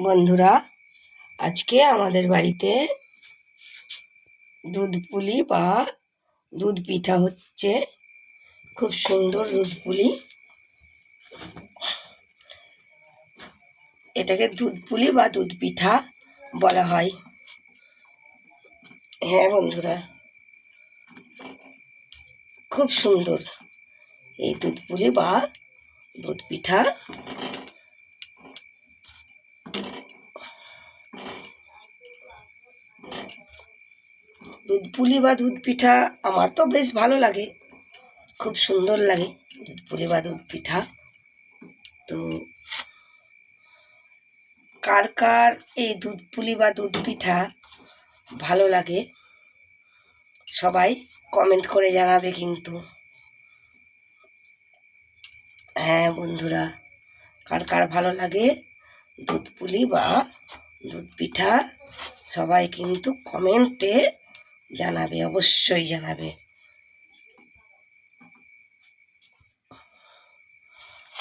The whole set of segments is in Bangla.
বন্ধুরা, আজকে আমাদের বাড়িতে দুধ পুলি বা দুধ পিঠা হচ্ছে। খুব সুন্দর দুধ পুলি। এটাকে দুধ পুলি বা দুধ পিঠা বলা হয়। হ্যাঁ বন্ধুরা, খুব সুন্দর এই দুধ পুলি বা দুধ পিঠা। দুধ পুলি বা দুধ পিঠা আমার তো বেশ ভালো লাগে, খুব সুন্দর লাগে দুধ পুলি বা দুধ পিঠা। তো কার কার এই দুধ পুলি বা দুধ পিঠা ভালো লাগে সবাই কমেন্ট করে জানাবে কিন্তু। হ্যাঁ বন্ধুরা, কার কার ভালো লাগে দুধ পুলি বা দুধ পিঠা সবাই কিন্তু কমেন্টে জানাবে, অবশ্যই জানাবে।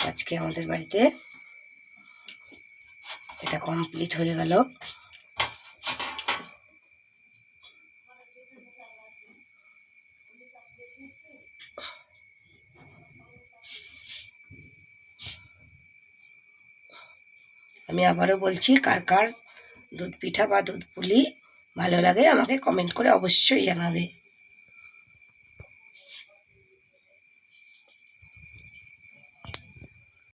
আজকে আমাদের বাড়িতে এটা কমপ্লিট হয়ে গেল। আমি আবারও বলছি, কার কার দুধ পিঠা বা দুধ পুলি ভালো লাগে আমাকে কমেন্ট করে অবশ্যই জানাবে।